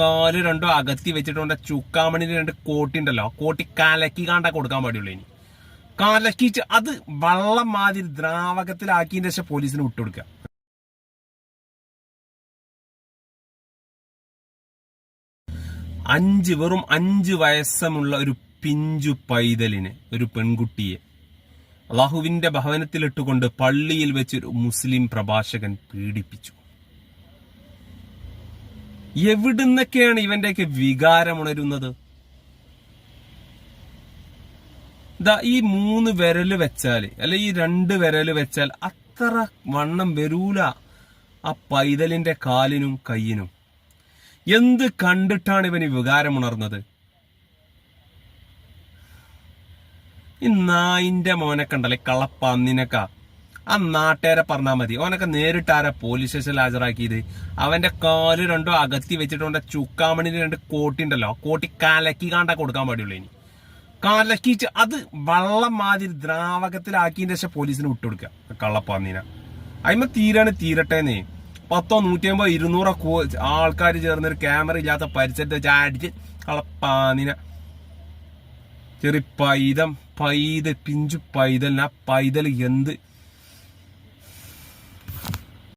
കാല് രണ്ടോ അകത്തി വെച്ചിട്ടുണ്ട്. ചുക്കാമണിന് 2 കോട്ടി ഉണ്ടല്ലോ, കോട്ടി കലക്കി കാണ്ടാ കൊടുക്കാൻ പാടുള്ളൂ. ഇനി കലക്കിച്ച് അത് വെള്ളം മാതിരി ദ്രാവകത്തിലാക്കിയതിന്റെ ശേഷം പോലീസിന് വിട്ടുകൊടുക്കുക. വെറും 5 വയസ്സമുള്ള ഒരു പിഞ്ചു പൈതലിന്, ഒരു പെൺകുട്ടിയെ അള്ളാഹുവിന്റെ ഭവനത്തിലിട്ടുകൊണ്ട് പള്ളിയിൽ വെച്ചൊരു മുസ്ലിം പ്രഭാഷകൻ പീഡിപ്പിച്ചു. എവിടുന്നൊക്കെയാണ് ഇവന്റെയൊക്കെ വികാരമുണരുന്നത്? ഈ 3 വിരല് വെച്ചാല്, അല്ലെ ഈ 2 വിരല് വെച്ചാൽ അത്ര വണ്ണം വരൂല ആ പൈതലിന്റെ കാലിനും കയ്യിനും. എന്ത് കണ്ടിട്ടാണ് ഇവന് വികാരമുണർന്നത്? ഈ നായിന്റെ മോനൊക്കെ ഉണ്ടല്ലേ, കള്ളപ്പന്നിനൊക്കെ ആ നാട്ടുകാരെ പറഞ്ഞാൽ മതി. ഓനൊക്കെ നേരിട്ടാരാ പോലീസ് സ്റ്റേഷനിൽ ഹാജരാക്കിയത്? അവന്റെ കാല് രണ്ടോ അകത്തി വെച്ചിട്ടുണ്ട്. ചുക്കാമണിന് 2 കോട്ടി ഉണ്ടല്ലോ, കോട്ടി കലക്കി കാണ്ടാ കൊടുക്കാൻ പാടുള്ളൂ. ഇനി കലക്കിച്ച് അത് വെള്ളം മാതിരി ദ്രാവകത്തിലാക്കിയതിന്റെ ശേഷം പോലീസിന് വിട്ടുകൊടുക്കുക. കള്ളപ്പന്നിനെ അതിമ തീരട്ടേന്നേ. 10, 150, 200 ആൾക്കാർ ചേർന്നൊരു ക്യാമറ ഇല്ലാത്ത പരിസരത്ത് വെച്ച് അടിച്ച് കളപ്പാന്നിനെ. ചെറിയ പിഞ്ചു പൈതലിന് ആ പൈതൽ എന്ത്